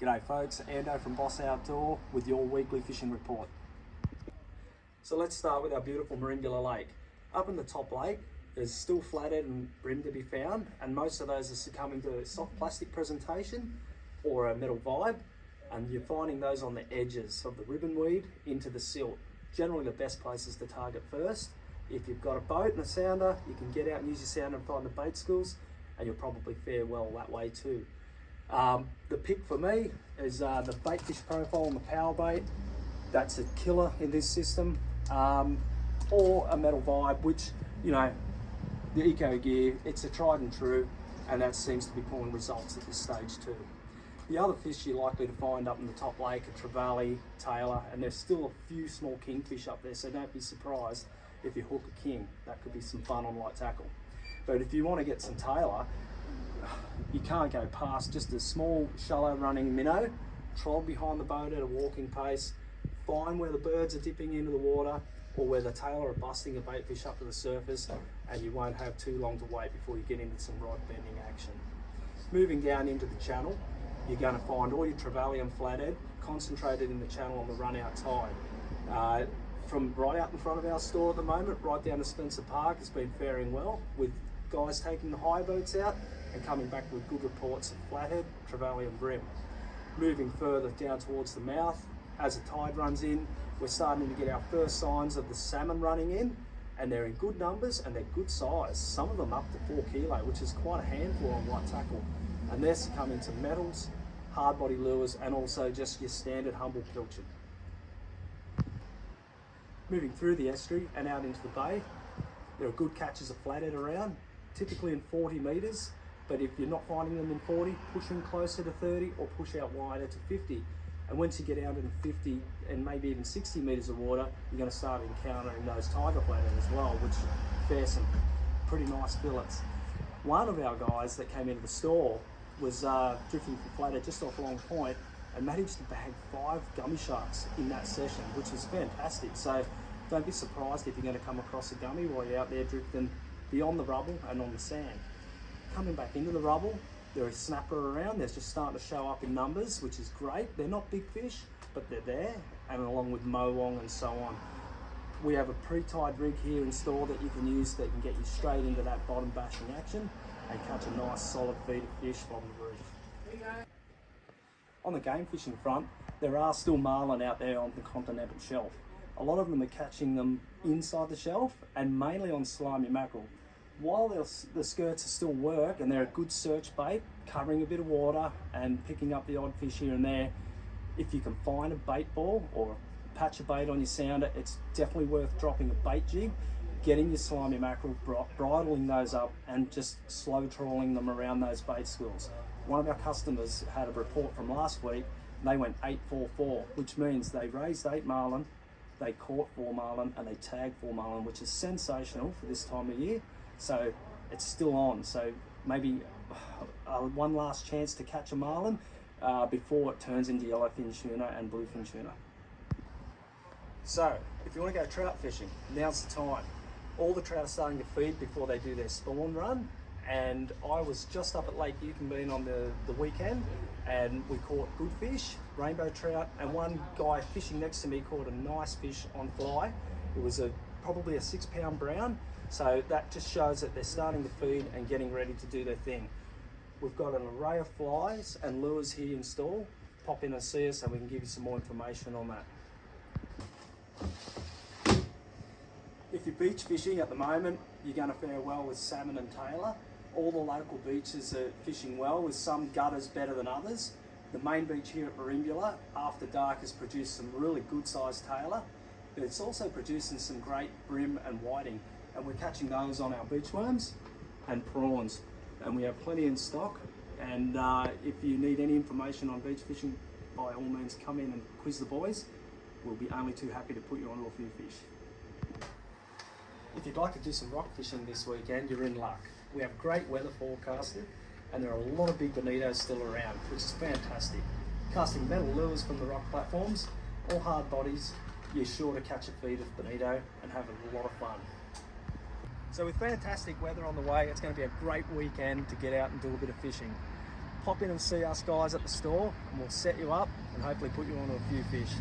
G'day folks, Ando from Boss Outdoor with your weekly fishing report. So let's start with our beautiful Merimbula Lake. Up in the top lake, there's still flathead and brim to be found, and most of those are succumbing to a soft plastic presentation or a metal vibe, and you're finding those on the edges of the ribbon weed into the silt. Generally the best places to target first. If you've got a boat and a sounder, you can get out and use your sounder and find the bait schools, and you'll probably fare well that way too. The pick for me is the Baitfish Profile on the power bait. That's a killer in this system. Or a metal vibe, which, you know, the Eco Gear, it's a tried and true, and that seems to be pulling results at this stage too. The other fish you're likely to find up in the top lake are trevally, tailor, and there's still a few small kingfish up there, so don't be surprised if you hook a king. That could be some fun on light tackle. But if you want to get some tailor, you can't go past just a small shallow running minnow, trod behind the boat at a walking pace, find where the birds are dipping into the water or where the tailor are busting a bait fish up to the surface, and you won't have too long to wait before you get into some rod bending action. Moving down into the channel, you're going to find all your trevally and flathead concentrated in the channel on the run out tide. From right out in front of our store at the moment, right down to Spencer Park, has been faring well, with guys taking the high boats out and coming back with good reports of flathead, trevally and brim. Moving further down towards the mouth, as the tide runs in, we're starting to get our first signs of the salmon running in, and they're in good numbers and they're good size. Some of them up to 4 kilo, which is quite a handful on light tackle. And they're succumbing to metals, hard body lures, and also just your standard humble pilchard. Moving through the estuary and out into the bay, there are good catches of flathead around, typically in 40 metres, but if you're not finding them in 40, push them closer to 30 or push out wider to 50. And once you get out into 50 and maybe even 60 metres of water, you're going to start encountering those tiger flathead as well, which fare some pretty nice fillets. One of our guys that came into the store was drifting for flathead just off Long Point and managed to bag 5 gummy sharks in that session, which was fantastic. So don't be surprised if you're going to come across a gummy while you're out there drifting beyond the rubble and on the sand. Coming back into the rubble, there is snapper around. They're just starting to show up in numbers, which is great. They're not big fish, but they're there, and along with mowong and so on. We have a pre-tied rig here in store that you can use that can get you straight into that bottom bashing action and catch a nice solid feed of fish from the reef. On the game fishing front, there are still marlin out there on the continental shelf. A lot of them are catching them inside the shelf and mainly on slimy mackerel. While the skirts still work and they're a good search bait, covering a bit of water and picking up the odd fish here and there, if you can find a bait ball or a patch of bait on your sounder, it's definitely worth dropping a bait jig, getting your slimy mackerel, bridling those up and just slow trawling them around those bait schools. One of our customers had a report from last week, and they went 8-4-4, which means they raised 8 marlin, they caught 4 marlin and they tagged 4 marlin, which is sensational for this time of year. So it's still on, so maybe one last chance to catch a marlin before it turns into yellowfin tuna and bluefin tuna. So if you want to go trout fishing, now's the time. All the trout are starting to feed before they do their spawn run, and I was just up at Lake Yukonbean on the weekend, and we caught good fish, rainbow trout, and one guy fishing next to me caught a nice fish on fly. It was probably a 6-pound brown. So that just shows that they're starting to feed and getting ready to do their thing. We've got an array of flies and lures here in store. Pop in and see us and we can give you some more information on that. If you're beach fishing at the moment, you're going to fare well with salmon and tailor. All the local beaches are fishing well, with some gutters better than others. The main beach here at Merimbula, after dark, has produced some really good sized tailor, but it's also producing some great brim and whiting. And we're catching those on our beach worms and prawns, and we have plenty in stock. And if you need any information on beach fishing, by all means come in and quiz the boys. We'll be only too happy to put you onto a few fish. If you'd like to do some rock fishing this weekend, you're in luck. We have great weather forecasted, and there are a lot of big bonitos still around, which is fantastic. Casting metal lures from the rock platforms, or hard bodies, you're sure to catch a feed of bonito and have a lot of fun. So with fantastic weather on the way, it's going to be a great weekend to get out and do a bit of fishing. pop in and see us guys at the store and we'll set you up and hopefully put you onto a few fish.